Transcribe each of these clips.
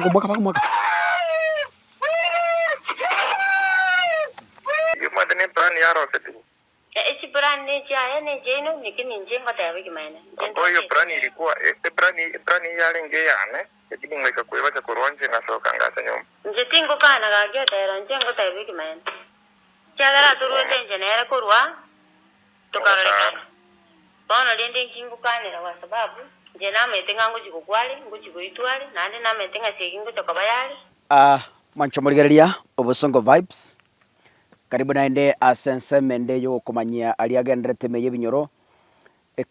mwaka. Yuma dene plan yaro seti. Esi plan ni jaya ni jeno nikini njengo tawe kimaina. Oyo plan ilikuwa plan yale ngeyane. Lakini mweka kuiwa cha kurwanje ngasoka ngasa nyuma. Njetingo kana gagyo tayro njengo tawe kimaina. Chagara turuete njenera kurwa. Tukarolekana. Bono lende nkingu kanira kwa sababu njena metenga nguchiko kwali, nguchiko itwali, nande na metenga sekingo tokabayali. Manchomoligereria obosongo vibes. Karibu naende asense mende yo kumanyia aliagendrete meye binyoro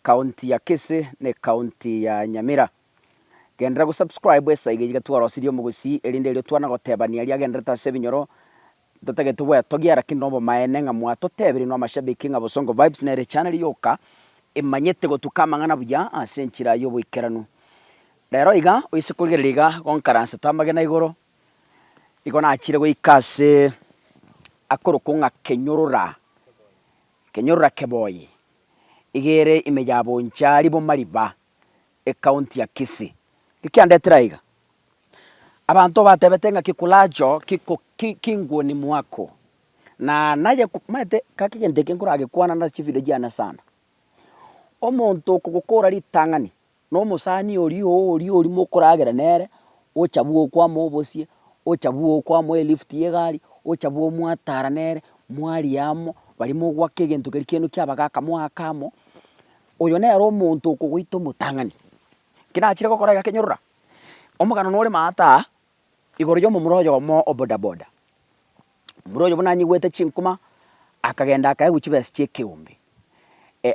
county ya Kisii ne county ya Nyamira. Gendera go subscribe esa igiga twarosirio mugusi elinde lyo twana gotebania aliagendrete ase binyoro tutagete we togiara kinombo maene nga mwato tebiri no mashabiki nga bosongo vibes na channel yoka imanyete gotukama ngana buya asenchira yo boikeranu. Lero iga oisekurigereriga gonkaranse tamagena igoro igona achire go ikase akorokonga kenyorora keboyi igere imejabo nchari bo mariba county ya Kisii kikiandetera iga abantu batebetenga kikulajo kingoni mwako na naye kumete kakigendeke nkurage kwana na chivido jana sana omonto kugukora litangani no musani ori mukuragera nere ochabuo kwa mobosie ochabuo kwa mo lift yegari ochabuo mwatara nere mwariamo bali mugwa kegento kerikeno kyabagaka mwakamo oyo nero omonto kugwito mutangani kinachire gukora gakenyorora omugano nore mata igoro yo mumuroyo mo obodaboda muroyo bunanyi gwete chinkuma akagenda akaye guchibesi chekeumbi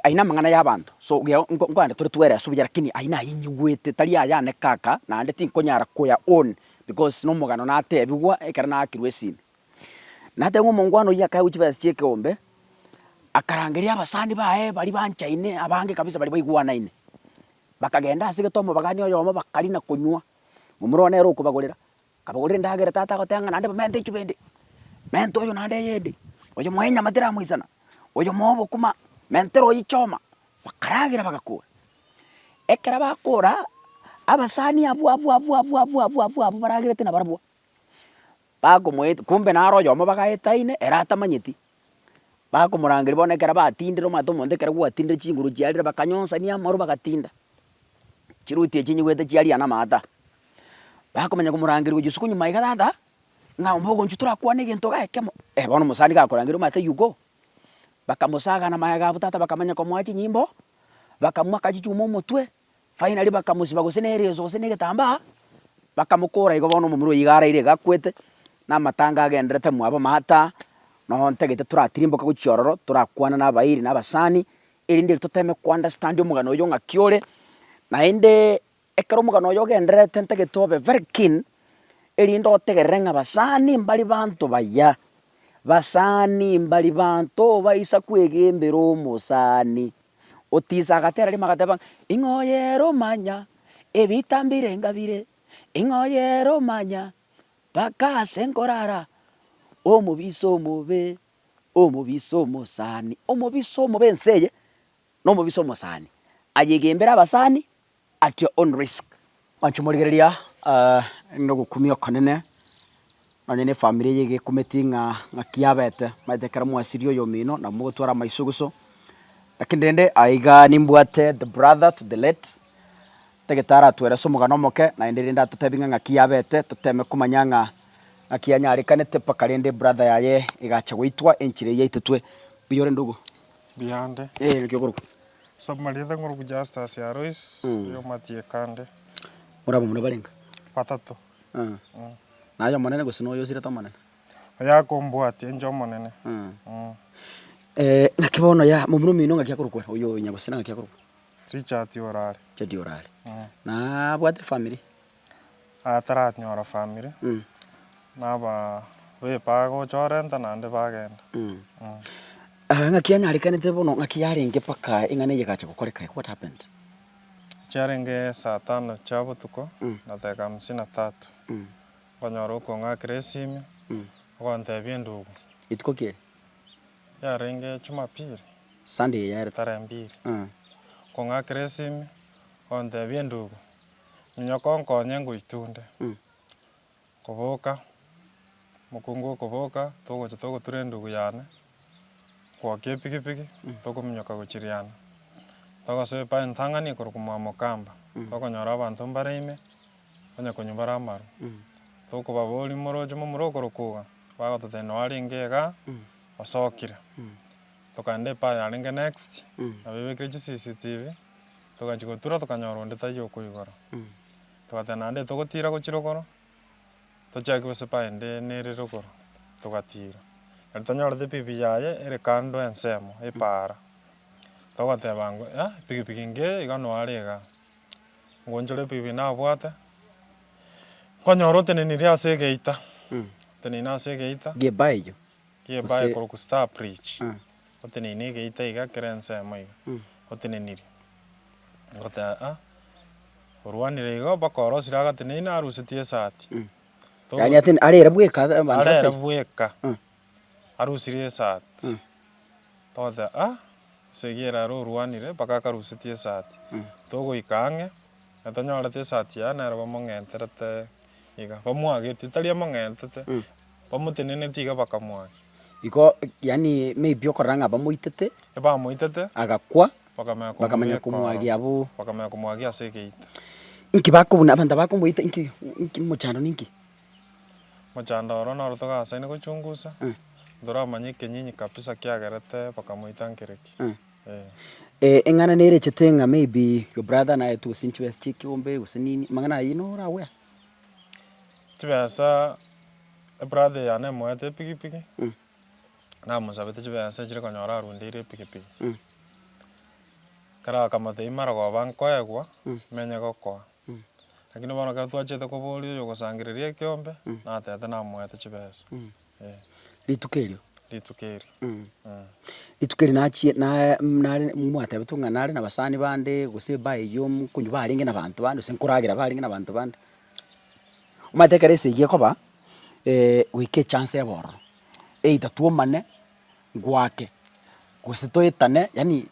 aina mangana y'abantu so ngwande turi twere asubira kini aina yinyigwete tari ayane kaka na ande tinkonyara koya on because no mugano natebigwa ekara nakirwe sine nate ngomongwano yakaye guchibesi chekeumbe akarangeria abasani bae bari banchaine abange kabisa bari baigwana ine bakagenda asige tomo bagani oyo mo bakari na kunywa mumurone ero kubagorera kabagorera ndagere tata gotanga nande bamente chubende mento oyo nande yede oyo mwenya matira mwisana oyo mobo kuma mentero yichoma bakaragira bagakura ekera bakura abasani abu baragirete na barabwa bago mwete kumbe naro yo mo bagaetaine erata manyiti bago murangiri bonekera batindiro matomo ndekera gwatinde chinguru chialira bakanyonsa ni amaru bagatinda chiruti echinyigwete chiali ana mata bakomenya kumurangiri ugisuku nyuma igatanda nga mbogo nchutura kwa negento gakemo bono musani gakorangiro mate yugo bakamusaga na mayaga butata bakamenya ko mwachi nyimbo bakamwaka chichumo mutwe finally bakamusiba gosenerezo senegitamba bakamukora igo bono mumuro yigara ire gakwete na matanga agenderete mwabo mata no ntegete turatirimboka guchiororo turakwana na bairi na basani irinde tuteme ku understand omugano yo ngakiore na inde ekero omugano yo genderete ntegete obe very keen irinde otegerenga basani mbali bantu baya basani mbali bantu baisa kwegembera omusani otiza gatera ri magateba ingoyero manya ebitambire ngabire ingoyero manya bakase nkorara omubiso mube omubiso musani omubiso mube nseye no mubiso musani ayegembera abasani at your own risk wanchumurigereria no gukumio konene nanye family yege kumetinga ngakiabete matekera mwasirio yo mino na mugotwara maisuguso lakini ndende aiga nimbwate the brother to the late tegetara twere somugano moke na ndende tutebinga ngakiabete tuteme kumanyanga ngakianyarikanete pakarende brother yaye igacha gwitwa enchire yaitetwe biyore ndugu biyande nikiguru submarine ngoro kujasta ya Royce yo matie kande murabo mune barenga patatu nayo monene gusino yo sire tamanene ya kombwati enjo monene ngakibono ya mumuru mino ngakiakurukwe uyo nyagusina ngakiakurukwe Richard Yorari Chedi Yorari na bwate family atarat nyora family naba we pago chorenta nande bagenda ngakianyarikanete bono ngakiarenge paka ingane yagacha gukoreka what happened charenge saa 5 chabutuko na dakika 53 konyoro konga kresimi konte biendugu itkoke yarenge Jumapili Sunday ya tarehe 2 konga kresimi konte biendugu nyoko konye nguitunde Kuboka. Mukungu kuboka. Toko turendu guyane. Kwa pikipiki. Toko mnyoka guchiriana. Toko sepa entangani kurukuma mokamba. Toko nyora abantu mbarime. Onya kunyumbara amaru. Toko baboli morojo mumuroko rukuga. Bago tuteno aringega. Osokira. Tokande pa yaringe next. Abebe CCTV. Tukachikotura tukanyora onde tayo kuigora. Tukatenande tugotira guchirogoro. Tochaki basepa ende nere rogoro. Tugatira. Tanyora de pipi yaye ere kando ensemo epara. Tugatebango pikipiki nge igano arega. Ngonjore pipi na bwate. Konyoro teneniria ase geita. Tenina ase geita. Gebayo. Gebayo koroku Star Bridge. Otenene geita iga kerensemo iga. Oteneniri. Ngota Urwanire igo bakoro siraga tenina arusitie sati. Yani atin arera bweka abantu. Arera bweka. Arusirie sati. Toda segiera urwanire bakaka rusitie sati. Togo ikange natanyora te sati ya na bamongenterete iga. Bamwagete taria mongentete. Bamutenene tiga bakamwagi. Iko yani maybe okoranga bamuitete. Eba muitete. Agakwa. Bakamenya kumwagia abo. Bakamenya kumwagia ase geita. Inki bakubuna abantu bakumuita inki muchando ninki. Muchando oro no rutoga saine guchungusa. Ndora manye kenyinyi kabisa kiagerete bakamuita nkereki. Engana nere chetenga maybe your brother na etu sinchi west chiki ombe usinini mangana yino rawe. Tibasa brother yane moete pikipiki. Na musabete tibasa chire konyora rundire pikipiki. Kara kamate imara kwa banko yagwa menye gokwa. Lakini bana ka twachete ko boli yo gusangiriria kiombe na tete na mwete chibesa. Litukerio. Litukeri nachi na mwate betunga nari na basani bande guseba iyo kunyu baringe nabantu bande senkuragira baringe nabantu bande. Umatekerese igiye koba wike chance yaboro. Itatuomane gwake. Gusitoetane yani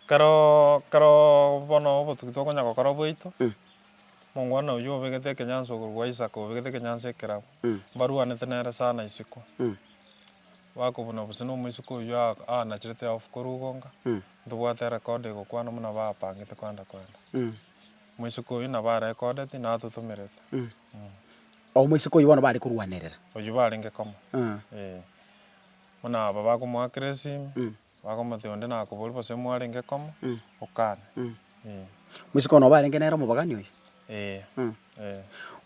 karo bono obotukito konya gokora boito. Mongwana uyo begete kenyanso gwaisa ko begete kenyanse kera. Barua netenere sana isiko. Wakubuna busino muisiko yo na chirete of korugonga. Ndubwate record go kwana muna bapangite kwanda. Muisiko ina ba record na tutumerete. O muisiko yibona bari kurwanerera. Oyo baringe komo. Muna baba ko mwakresi. Wakomate onde na kubuli bose mwaringe komo. Okane. Muisiko no baringe nero mubagani oyo.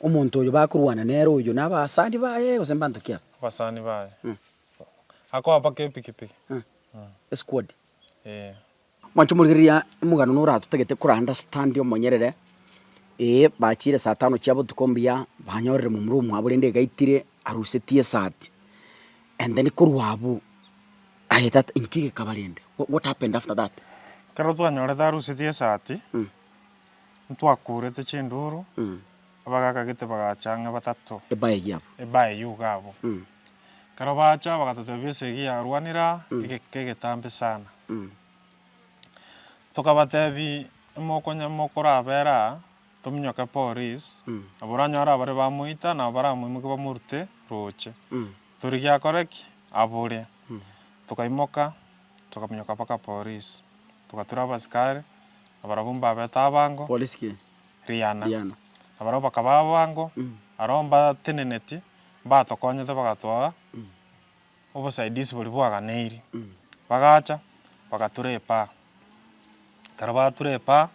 Umuntu oyo bakurwana nero oyo nabasandi baye osembantu kia. Basani baye. Ako abake pikipiki. Squad. Mwanchumuriria mugano nura tutegete kura understand yo monyerere. Bachire saa 5 cyabo tukombia banyorere mu murumu aburende gaitire arusetie sati. And then kurwabu that inkige kabarende. What happened after that? Karo twanyore darusetie sati. Ntwakurete chinduru. Abagaka gite bagachanga batatu. Ebaye yugabo. Karo bacha bagatatebese gi arwanira ikeke tambe sana. Tokabatebi mokonya mokora bera tumnyoka police. Aburanyora bare bamuita na baramuimuke bamurte roche. Turigia koreki abure. Tukaimoka tukamnyoka paka police. Tukatura baskari abarabumba betabango. Police ki? Riana. Abaroba kababango. Aromba teneneti batokonye bagatwara. Obo saidis boli bwaga neiri. Bagacha bagaturepa. Karaba turepa.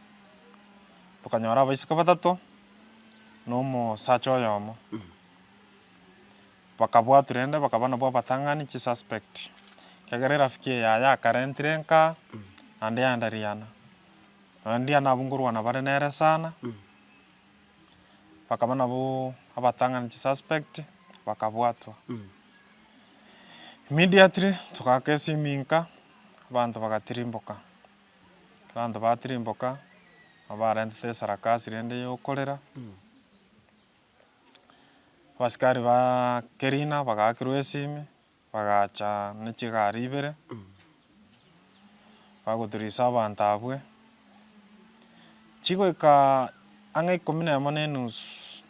Tukanyora baisika batatu. Nomo sacho yomo. Bakabwa turende bakabana bwa batangani chi suspect. Kagere rafiki ya karentrenka ande andariana. Andi anabungurwa na bare nere sana. Bakabana bo abatangani chi suspect bakabwatwa. Immediately tukakesi minka abantu bagatirimboka. Abantu batirimboka abarente sarakasi rende yo kolera. Baskari ba kerina bagakirwesime bagacha nechigari ibere. Baguturisa abantu abwe. Chigoika angai komine monenus.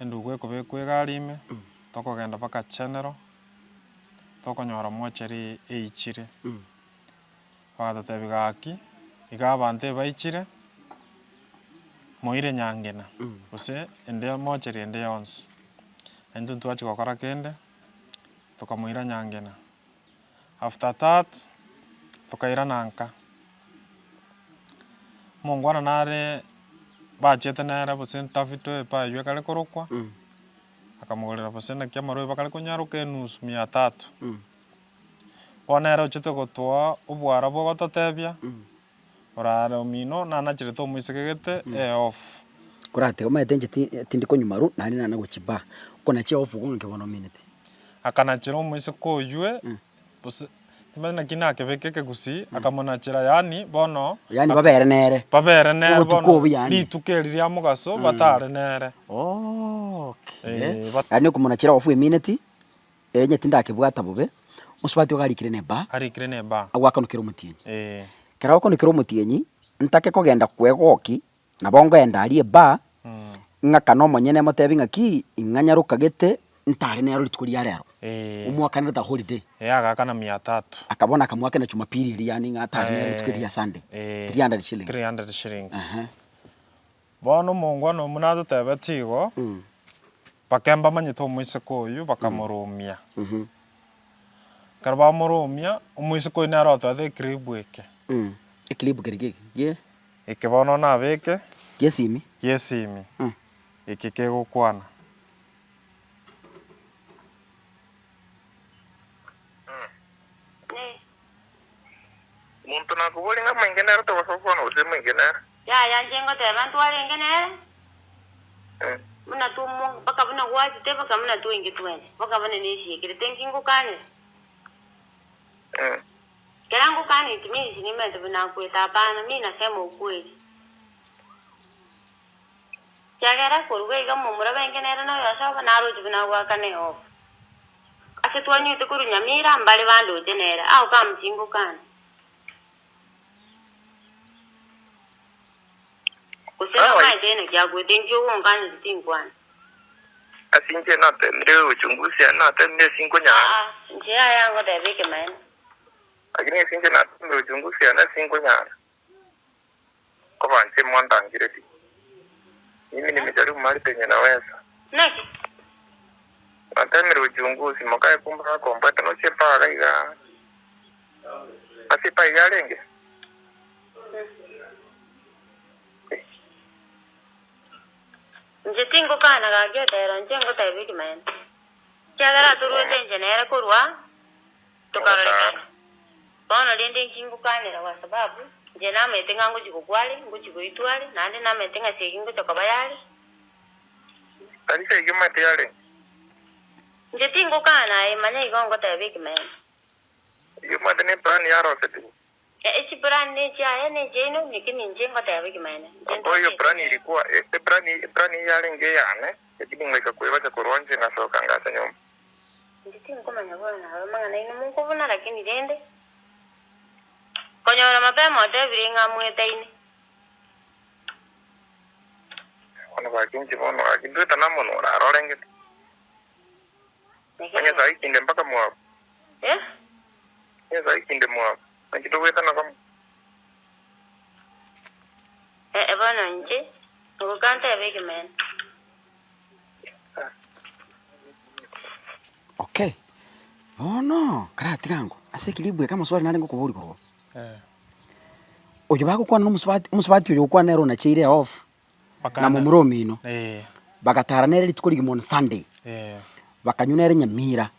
endugu ekobekwa egari ime tokogenda mpaka General tokonyora mochari eichire bagatotebi gaki iga abanto baichire moire Nyangena gose ende mochari ende yonsi ento twachi gokora kende tokamoira Nyangena. After that tokaira Nanka mongwana nare bachete nere bose ntafito epaywe kare korokwa akamugorera bose na kiamaro bakare konyaruka enusu 300 bonera ochete gotwa obwara bwo gototebia orara omino nanachire to muisekegete off kurate omaete nje tindi konyumaru nani nana gochiba kona che off gonke bono minute akanachira omuiseko oywe bose timana kina kebekeke gusi akamonachira yani bono yani babere nere bono litukeri lya mugaso batare nere okay yani kumonachira off minute enye tinda kebwata bube musubati ogarikire ne ba agwakanukira omutienyi kera wakonukira omutienyi ntake kogenda kwegoki na bongo enda ali ba ngaka no monyene motebi ngaki inganyaruka gete ntare nero litukuria rero umwaka neta holiday agaka na 300 akabona akamwaka na Jumapili iri yani ngatare nero litukuria Sunday 300 shillings bono mongwano munazo tebe tigo bakemba manyito omuiseko oyu bakamurumia karba murumia omuiseko ine aroto the kribweke ekilibu kerige ye ikibono na beke yesimi ikike gukwana muntu nakubuli nga mwingenera tobasofona use mwingenera ya njengo te bantu wale ngenera muna tumu baka buna waji te baka muna tu ingi tuende baka bana nishi kire tenkingo kane kerangu kane timisi ni mente buna kueta bana mimi nasema ukweli chagera kurwe ga mumura bengenera na yasaba naruji buna wakane off ase twanyu te kuru Nyamira mbali bandu tenera au kama mchingo kane kusema maide na jago denjo wongani tingwana asinje na temre uchunguzi na temre 5 nyara njia yangu dabike man agine asinje na temre uchunguzi na 5 nyara kwa vanche mwanda ngireti mimi nimejaribu mali penye naweza naki na temre uchunguzi makae kumba kompata no chepa gaiga asipa igalenge njetingo kana gagyo tero njengo tabiki man chagara turuete njenera kurwa tukarolekana bono lende nkingo kanira kwa sababu nje nametenga ngujikukwali ngujikuitwali nande nametenga sekingo tokabayali alise yumate yale njetingo kana imanya igongo tabiki man yumate ne plan yaro seti esi brand ne cha ne jeno nikini njengo tabiki man oyo plan ilikuwa plan yale ngeyane ekidingweka kweba kurwanje ngasoka ngasa nyumba njetingo kumanya bwana manga na ino mungu buna lakini dende konyora mapema tebiri ngamwetaini ono bakinji bono akindweta namono arorenge anya saikinde mpaka mwa anya saikinde mwa akitoweta na kama bana nje ukanta yabeke man okay no karati kangu ase kilibwe kama swali nari ngokuburi ko oyo bagukwana n'umusubati oyo ukwana ero na chire off na mumuromino bagatara nere litukuri gimon Sunday bakanyunere Nyamira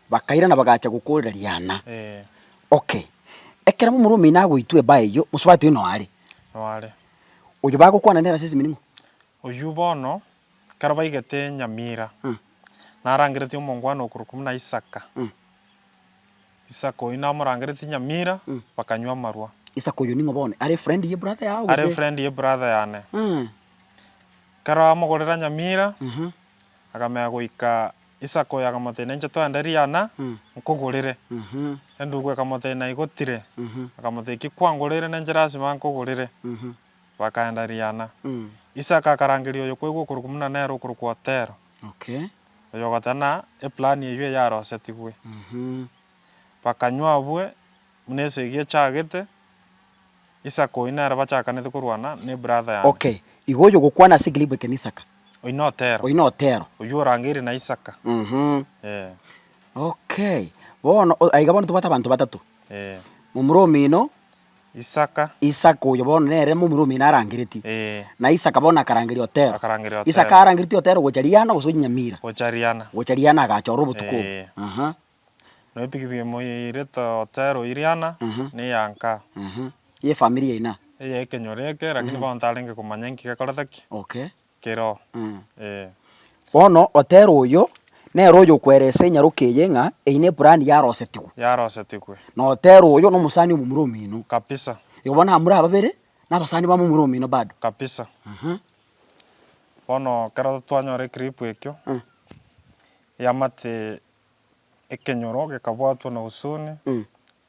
bakaira na bagacha gukorera liana okay ekera mumuromino agwitwe bayo musubati no ari oyo bagukwana nera sisi miningo oyu bono karabaigete Nyamira narangirete omongwana okurukumu na Isaka Isako ina murangirete Nyamira bakanywa marwa Isako yo ningo bone are friend ye brother yao are friend ye brother yane kara mogorera Nyamira akamea goika Isako yakamotena nje twandariana nkogorere endugwe kamotena igotire akamoteki kwangorere nenjera sima nkogorere bakaenda riana Isaka akarangirio yo kwego kurukumuna nero kurukwa Otero Okay. yo gatana plan yeyo yarosetigwe bakanywa bwe munese gie chagete Isaka oinara bachakanete kurwana ne brother ya Okay. Igoyo gukwana sigilibwe kenisaka. oino Otero Oino Otero. oyo rangiri na Isaka Okay. Bono aiga bono tubata abantu batatu. Mumuromino Isaka oyo bono nere mumuromino arangiriti. Na Isaka bono akarangirio Otero. Isaka arangiriti Otero gochariana goso Nyamira. Gochariana agachora obutuko. No pigibie moyireta Otero iriana ne yanka. Ye familia ina. Eye kenyoreke lakini bontalenge kumanya nkikakorataki. Okay. Kero. Bono Otero oyo nero oyo kwerese nyarukiye nga eine plan yarosetigwe. Na Otero oyo no musani mumuromino. Kabisa. Yobona amura ababere n'abasani ba mumuromino bado. Kabisa. Bono kero twanyore clip ekyo. Yamate ekenyoro gekabwatwa na usuni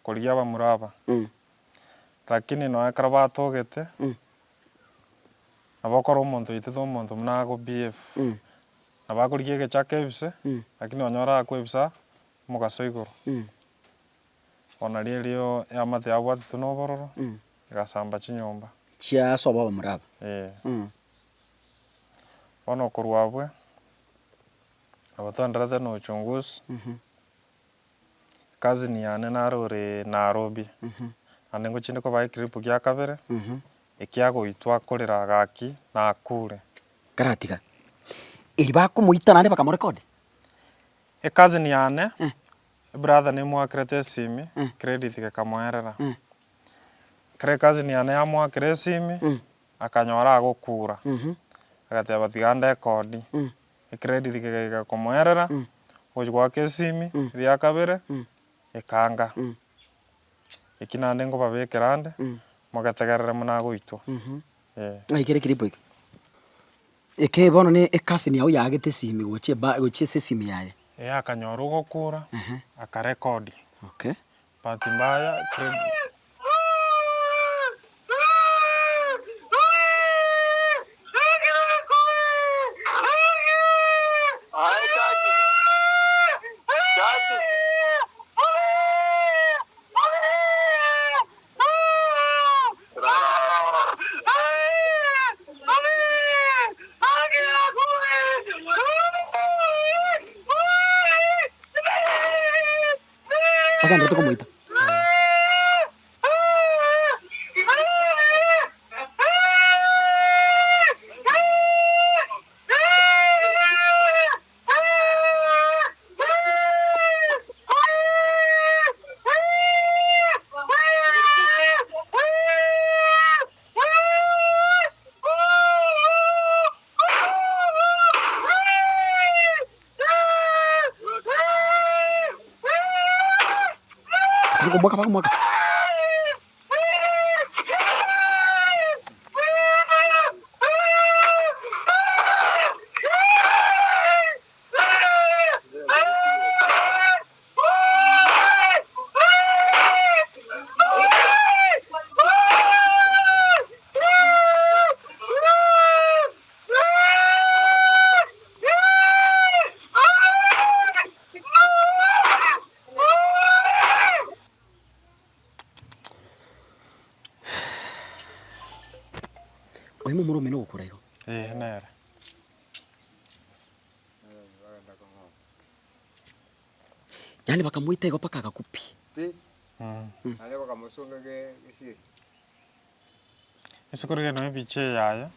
kulia bamuraba. Lakini no akaraba togete abakora omonto ite omonto munago BF abakuliye gechaka ebise lakini onyora kwebisa mugaso iguru ona lelio yamate abwati tunobororo gasamba chinyomba chia soba bamuraba ono kurwabwe abatondrate no uchunguzi kazi ni yane narore Nairobi Anengo chinde ko bai clip gya kabere ekiago itwa korera gaki na akure karatiga iri bakumuita nande bakamurekode kazi ni yane brother ne mwa krete simi credit ke kamwerera kre kazi ni yane amwa kre simi akanyora agokura agate batiganda kodi credit ke kamwerera ojwa ke simi ria kabere ekanga Ikinande ngo babekerande mugategerera munago itwa ikere kiripo eke bono ne ekasi ni au yagete simi gochie se simi yaye akanyoro gokura akarekodi okay pati mbaya Pasando tu comuita. Kumwaka kumwaka. Oimo murume no gukura igo. Nere. Yani bakamuita igo paka gakupi. Ale bakamusonga gesiri. Isokorege no biche yaya.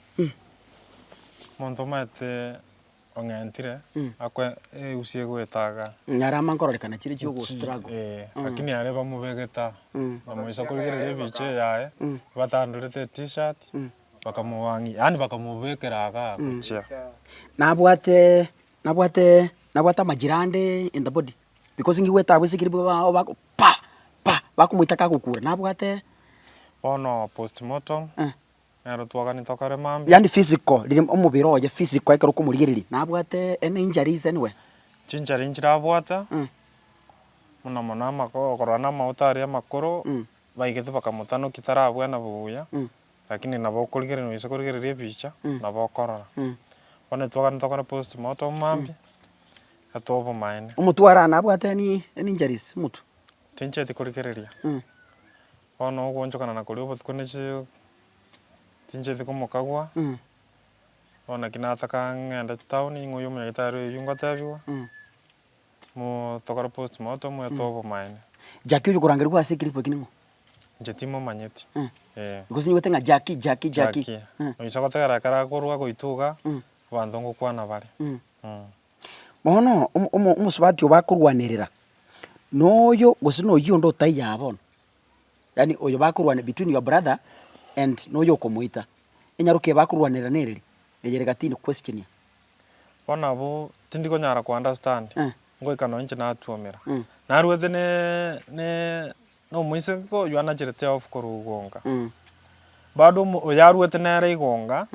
Monto mate ongentire akwe usie gwetaga. Nyara mankororeka chiri cyo go struggle. Lakini ale bamubegeta. Bamuisa kurigere biche yaya. Batandurete t-shirt. Bakamuwangi yani bakamubekeraga kuchia nabwata majirande in the body because ngiweta abisikiri bako pa bakumwita gukura nabwate ono postmortem nero twagani tokare mambi yani physical riri omubiro oje physical ekero kumurigiriri nabwate any injuries anyway chinjari njirabwata muna mako korana mautari amakoro baigete bakamutano kitarabwa na buya lakini nabo kurigereria ise kurigereria ebicha nabo korora bono twagana tokora postmortem mambi atobo maene omutwara nabwate any injuries mutu tincheti kurigereria bono ogonchokana na kuri obotuko nechi tincheti komokagwa bono kinataka ng'ende town ing'oyo omonyagetari oyo ngotebiwa mo tokora postmortem atobo maene Jackie uyu kurangerwa ase kilipo kinimo njetimo manyeti gosi nywote nga Jackie oiso gotegera kara korwa goituga abanto ngokwana bare bono omusubati obakurwanirira noyo gosi noyo ndo tayabona yani oyo bakurwana between your brother and noyo komuita enyaruke bakurwanirira nereri ejerega tini question ya bono abo tindi konyara ku understand ngoikano nche natuomera narwete no muiseko yana jirete of korugonga bado oyarwete nere igonga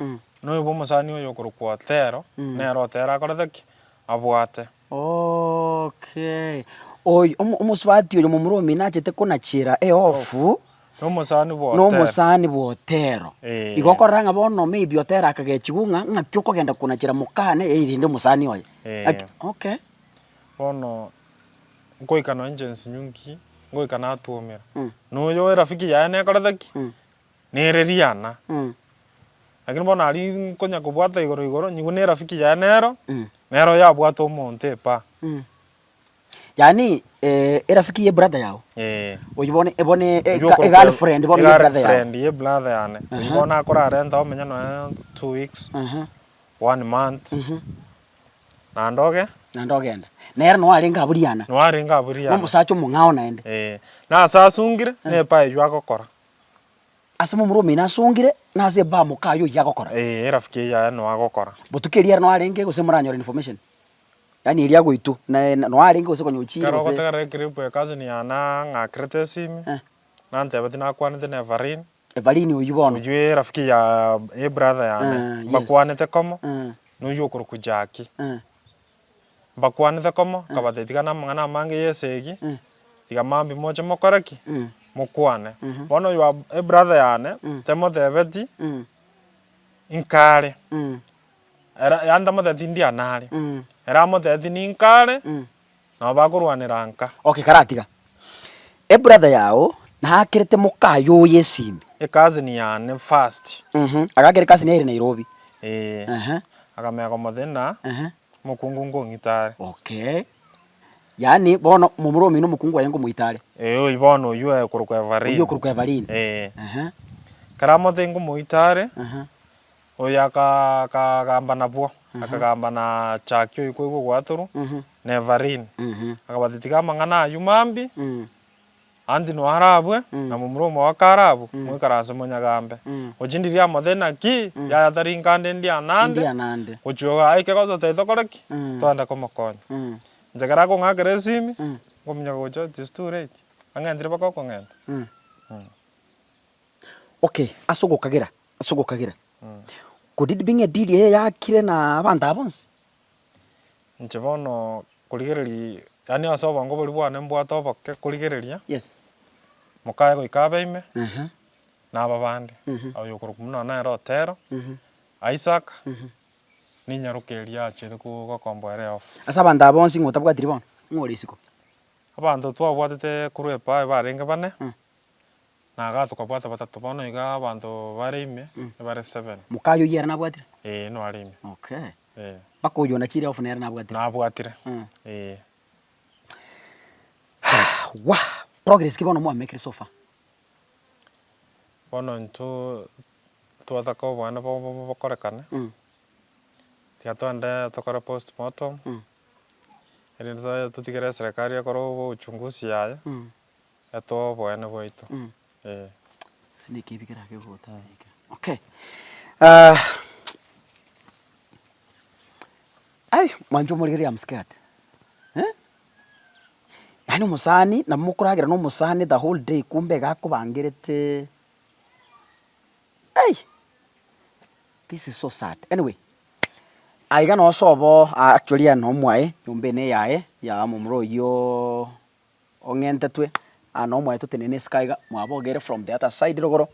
no bo musani oyo korukwa tero nero tera akoretheki abwate okay oy omusubati oyo mumuromi nachete kunachira ofu no musani bwotero igokoranga bono maybe otera akagechigunga ngakyuko genda kunachira mukane irinde musani oyo okay bono ngoikano engines nyungi ngoikana atuomera noyo rafiki yaene akoretheki nereriana lakini bono ari konya kubwata igoro nyigu ne rafiki yaene nero yabwata omonte pa yani rafiki ye brother yao oyibone ebone girlfriend bono ye brother yao friend ye brother yane oyibona akora renta omenya no 2 weeks 1 month nandogenda nera no arenga aburiana no musacho mungao naende na asasungire ne pa eyo agokora asemo muromi nasungire naze ba mukayo yagokora rafiki ya no agokora butukeria no arenge gose muranyora information yani iria goitu na no arenge gose konyochire gose karo gotagara kripo cousin yana ngakrete simi nante batina kwanete na Evaline uyibono uyu rafiki ya brother yana bakwanete komo no yokoro kujaki bakwanete komo kabatetikana mangana mange yesegi tiga mambi moja mokoraki mukwane bono yo brother yane temo debeti inkare era yanda modeti ndia nari era modeti ninkare na bakurwanira nka okay karatiga brother yao na akirete mukayo yesimi cousin yane first agakere cousin ya Nairobi akamega modena mukungu ngongitare okay yani bono mumuromi no mukungu yango muitare ibono uyu kuruka Evaline uyu kuruka Evaline karamo tengo muitare oya kagamba nabwo akagamba na chakyo iko gwaturu na Evaline akabatika mangana yumambi andi no harabwe na mumuromo wa karabu mwikarase monyagambe ojindiria modena ki ya taringande ndia nande ochoga aike goto teto koreki twanda komokonya njagara ko ngakere simi ngomnya gocho tisture angandire bakoko ngenda okay asogokagera could it be a deal ya kire na abantu abonse nchibono kurigereri yani asoba ngo buri bwana mbwato bakke kurigereria yes mukaye go ikabeime na babande ayo kurukumuno na rotero Isaac ni nyarukeria ache ko kombere off asa abantu abonse ngotabwa diribon ngori siko abantu twabwatete kurepa barenge bane na gato kabwata batatu bono iga abantu bareime bare 7 mukayo yera nabwatire no arime okay bakoyo na chire off nera nabwatire wa progress kibono mwa make so far bono ntu twataka bwana bokorekane tiatwande tokora postmortem eri tutigere serikali akoro uchunguzi yaye eto bwana boito siniki bikira ke vota okay ai manjo muri am scared yani musani na mukuragira no musani the whole day kumbe gakubangirete hey this is so sad anyway aiga no sobo actually no mwae yumbene yae ya mumro yo ongentetwe ano mwae tutenene skaiga mwabogere from the other side rogoro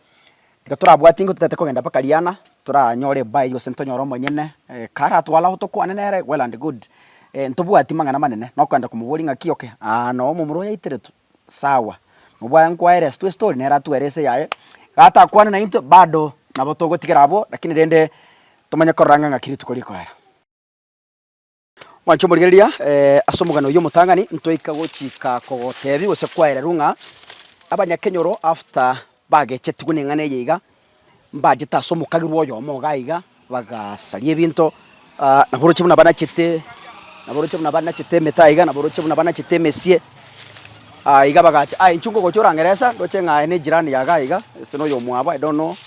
tiga turabwati ngo tutete kugenda bakariana turanyore bai yo sento nyoro monyene kara twala utukwane nere well and good ntubwati mangana manene no kwenda kumuburi ngaki okay no mumuro yaiteretu sawa mubwa nkwaire story nera tuerese yaye gata kwane na into bado nabo togotigera abo lakini rende tumanya koranga ngakiri tukori kwara wancho murigeria asomugano yo mutangani ntoika gochika kogotebi gose kwaire runga abanyakenyoro after bagecheti kunengane yiga mbajeta asomukagirwo yo mogaiga bagasarie binto naboroche buna bana chete metaiga naboroche buna bana chete mesie iga bagacha inchungo gochora ngeresa doche nga ene jirani ya gaiga sino yo mwaba I don't know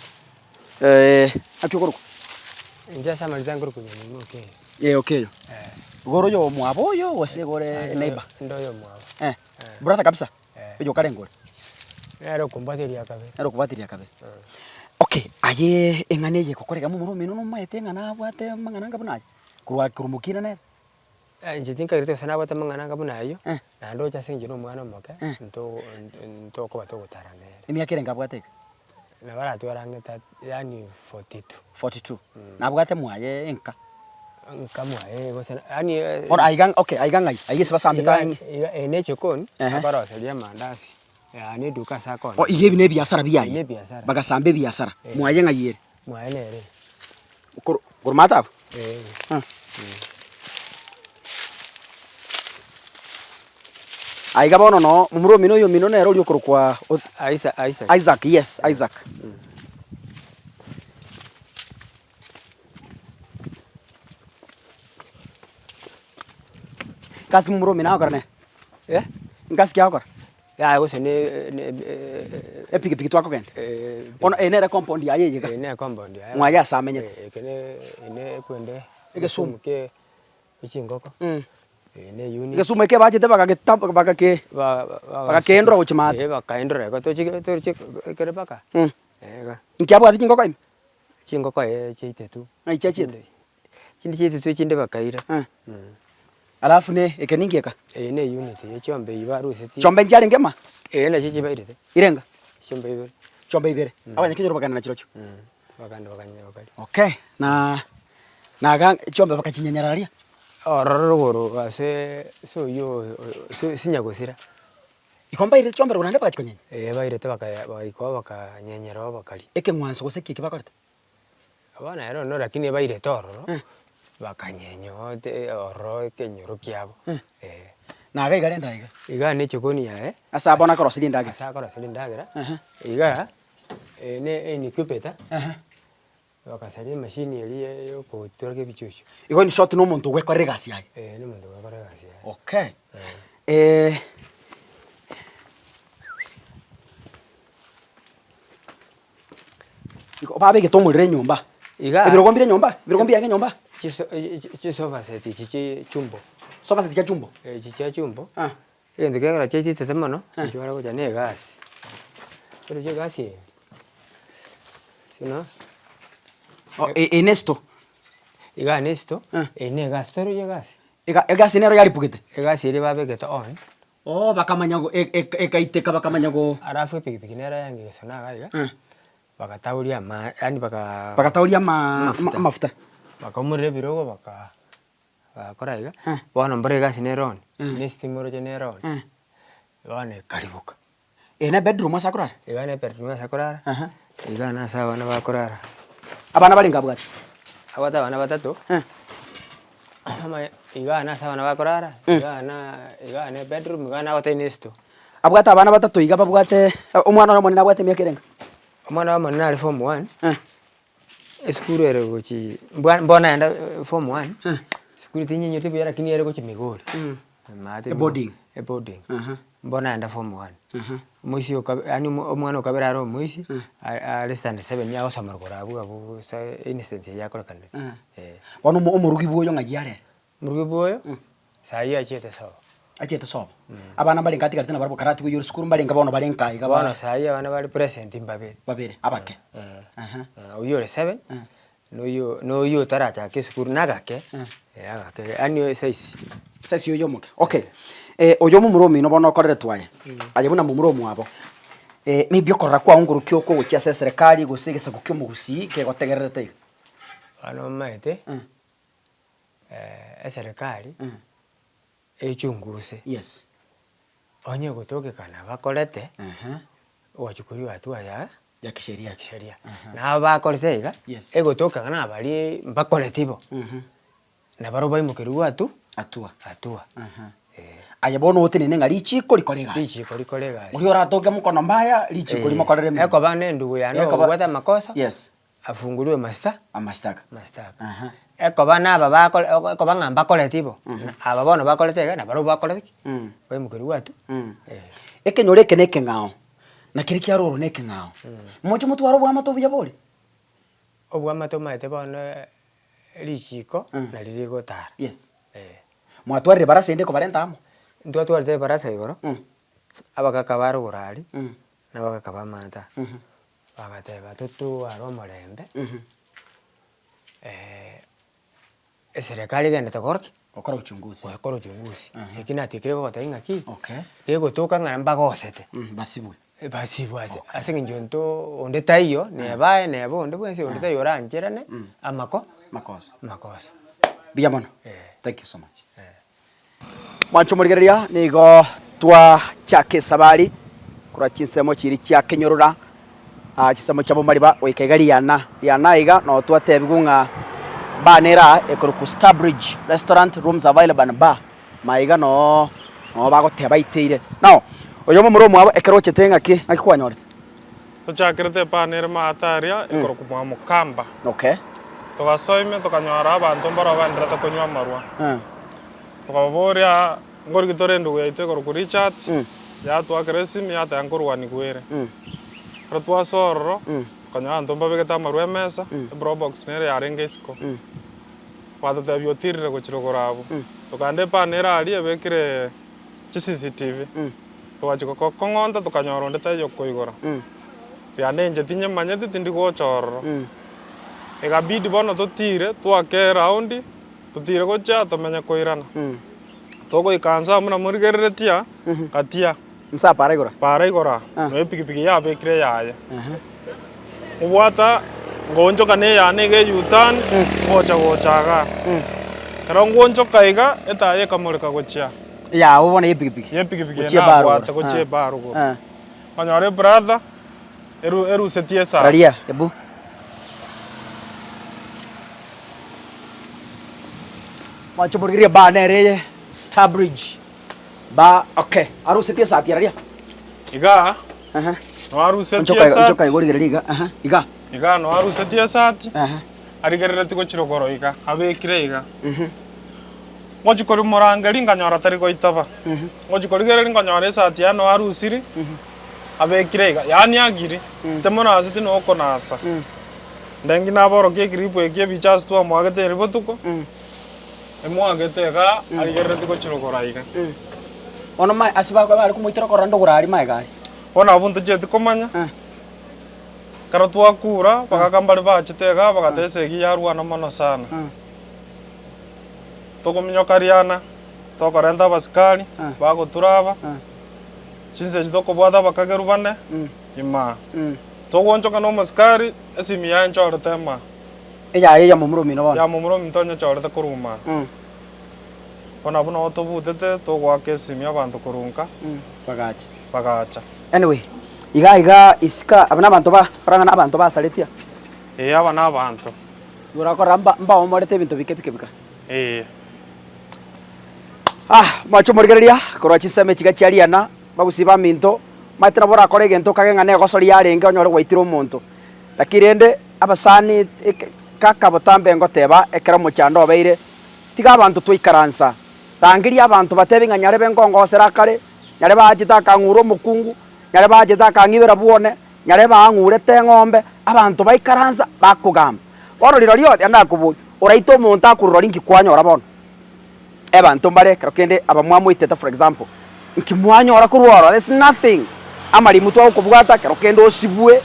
akigoro Nja sama nzanguru kunyoni okay okay goro yo mwabo yo wose gore neighbor ndo yo mwabo brother kabisa yo karengore ero kumbatiria kabe okay aye engane kokorega mumuro mino no maete ngana bwate mangana ngabunaje kurumukira ne nje tinka irite sana bwate mangana ngabunayo na ndo cha sinje no mwana moke nto ko bato gutarane emyakere ngabwate na bara twarangeta yani 42 na bwate mwaye enka nkamwaye gose yani or aigang okay aigang ai ayese basambita ene chokoni abara salia mandasi yani duka sakoni igebi ne biashara biyaye ne biashara bagasambe biashara mwaye ngayere mwaye nere kurmata aiga bono no mumuro mino yo mino nero lyo kurukwa Isaac yes Isaac kasi mumuro mina akora ne ngasi kya akora ya gose ne piki twako kende ono enera compound ya yeye ene compound ya mwaya samenye kene ene kwende egesumu ke ichingoko ene uni egesumu ke bajete bakakendra uchimata bakaendra ko to kere baka nkiabwa chingoko im chingoko cheitetu ai chachete cheitetu chinde bakaira alafu ne ekeningeka ene unity echombe ibarusi chombe njari ngema ene chichi bairite irenga chombe ibere abanyakenyoro bagana na chirocho baganda bakali okay naga chombe bakachinyanyararia ororogoro ase so yo sinyagosira ikomba ire chombe runande bakachikonyenya bairite bakayiko bakanyanyara bakali eke mwanso gose kiki bakorete abana ero no lakini bairite ororo bakanyenyo oro kenyoro kiabo naga igarenda iga ne chokoni ya asa bona korosili ndagira asa korosili ndagira iga ne kupeta bakasalia machine yali yo kutura ke bichuchu igo ni shot no muntu gwekorera gasi yaye ni muntu gwekorera gasi yaye okay iko babe getomurire nyumba iga ibirogombire nyumba chisofa set chichi chumbo sofa set cha chumbo chichi chumbo ende kengara chichi tetemono chora ko jane gas pero che gas sino enesto iga nesto ene gas toro ye gas gas nero yari pugete gas ire babe geto on bakamanyago ekaiteka bakamanyago arafu pikipiki nera yange sona ga bakatauria yani bakatauria mafuta bakamurire birogo bakora iga bona mbere gas neron ne stimoro generon bone karibuka ene bedroom asakurara iga ne bedroom asakurara iga na sawa na bakurara abana bali ngabwati abata bana batatu ama iga na sawa na bakurara iga ne bedroom iga na hotel nesto abwata abana batatu iga babwate umwana wa mwana abwate myekerenga umwana wa mwana ali form 1 Eskuru ere gochi mbona enda form 1 skuli tinyi nyote bya lakini ere gochi Migori boarding mbona enda form 1 muisi yani omwana okabera aro muisi ali stand 7 ya osama gorabu abo sa instant ya kora kande wano umurugi boyo ngayare murugi boyo sai achete so abana bali ngati katina barbo karati yo skuru bali ngabona bali nkai gabana sai abana bali present babere abake uyore 7 no yo taracha ke skuru nagake agake ani size yo yomoke okay oyo mumuro mino bono korere twaye ayebuna mumuro mwabo maybe okorora kwa ngurukio ko gukia serikali gusegesa gukyo mugusi ke gotegererete ano maete serikali echunguse yes onye gutokekana bakorete wachukuriwa hatua ya kisheria na bakorete iga yes egotokekana bari bakoretibo na baro baimukirwa atua ayabono otene ngari chiko likorega uri oratoke mukono mbaya lichiko limokorere mwe eko bane ndugu yano kubata makosa yes afunguliwe mastaka eko bana aba eko bangamba koletibo aba bono bakoletega na baro bakoletiki baimukirwa atu ekenyore keneke ngao na kiri kya roro neke ngao mocho mutu waro bwa mato buyabole obwa mato maite bono lichiko na liligo tara yes mwatwarire barasa inde ko barentamo twatwarire barasa igoro abakaka baro urari na bakaka bamanta bagateba tutu aro morembe serikali gende tokorki okora uchunguzi lakini atikire ko tainga ki okay tego toka ngamba gosete basibwe ase njonto onde tayo ne bae ne bonde bwense onde tayo ranjerane makosa biyamono thank you so much mwancho murigereria nigo twa chake sabari kura chinsemo chiri kya kenyorora chisemo chabo mariba oikegariana yana iga no twatebigunga banera ekoruku Starbridge restaurant rooms available and bar maiga no bagoteba iteire no oyo mumuro mwabo ekerochete ngaki akikwanyore tuchakirete banera mataria ekoruku mwa mukamba okay tugasoime tukanyora abantu mbara bandira takonywa marwa tukaboria ngori gitore ndugu yaite ekoruku Richard ya twakresimi ya tankurwani gwere ratwa sorro kanya ntomba begeta marwe mesa bro box nere yarenge isko wata tabyo tirire ko chirogorabo tukande panera ali ebekire CCTV twachiko kongonda tukanyoro ndeta yo koigora yane nje tinye manyete tindi go chorro egabidi bono tutire twake round tutire go cha tomenya koirana togo ikanza muna murigeretia katia nsa para igora no pikipiki ya bekire yaye ubwata ngonjo kane yane ge yutan gochaga karongonjo kaiga etaye kamurika gochia ya ubona yepikipiki na bwata gochie baro go anyore brother eru setie sa ralia ebu macho burgiria banere Starbridge ba okay aru setie sa ralia iga no aru setie sa nchoka igorigereriga iga no aru setie sati arigerereti gochirogoro iga abekire iga ngojikori morangeri nganyora tari goitaba ngojikori gereri nganyora sati ya no aru siri abekire iga yani agiri temona asiti no konasa ndengi naboro ke gripo ke bichas tu amwagete ribotuko emwagete ga arigerereti gochirogoro iga ono mai asiba kwa bari kumuitira korando gurari mai gari ona buntu jeti komanya karo twakura bakakambari bachitega bagatesegi yarwana mono sana tokominyokariana tokorenta basikari bagoturaba chinse jitokobwata bakagerubane ima togonchoka no maskari esimi yanchorete ma ya mumurumi no ya mumurumi tonye chorete kuruma ona buno otobutete togwake esimi abantu kurunka bagacha anyway iga isika abana abantu parangana abantu basaletia abana abantu urakora mba omorete bintu bikepika macho morigereria korwa chiseme chiga chiariana bagusiba minto matira bora kore gento kageng'a ne gosori yarenge onyore gwaitira omonto lakini ende abasani kaka botambe ngoteba ekera mochando obeire tiga abantu twikaransa tangiria abantu batebinga nyare bengongo serakare nyare bajita kanguro mukungu nyare bajita kangibera buone nyare bangurete ng'ombe abantu baikaransa bakugamba bono riro riothe andakuburi oraito omonto akurora inki kwanyora bono abantu mbare kende abamwamuitete for example nkimwanyora kurwara there's nothing amari mutu okubwata kende osibwe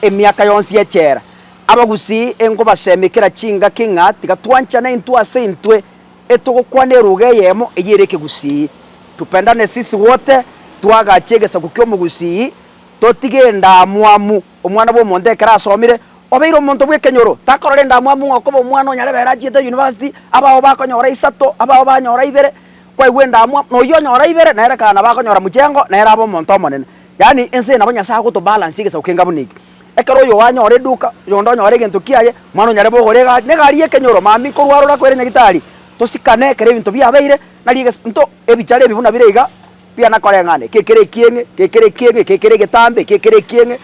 emiaka yonsi yechera abagusi engo basemekera chinga kinga tigatwanchana into asentwe etogokwane ruge yemo eyereke gusi tupendane sisi wote twagachegesa kukyo mugusi totige ndamwamu omwana bwo monte kera asomire obeiro omonto bwe kenyoro takorore ndamwamu ngokobo omwana onyare bera achiete university abao bakonyora isato abao banyora ibere kwa igwe ndamwa no yo nyora ibere na era kana bakonyora muchengo na era abo omonto omonene yani ense nabo nyasa guto balance igesa ukenga buniki ekero yo wanyore duka yondo nyore gento kiaye mwana onyare bo gorega ne gari ekenyoro mami korwarora kwere nyagitari tosikane kere bintu biabeire na liga nto ebichare ebibuna birega pia nakore ngane kekere kienge getambe kekere kienge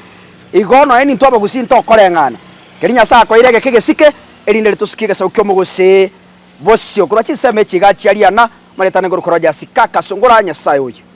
igono eni ntoba gusinto kore ngane kerinya sa ko irege kegesike erinde ritusikige sa ukyo mugose bosio kurachi seme chigachi ariana maretane ngoro koroja sikaka songora nyasaye uyu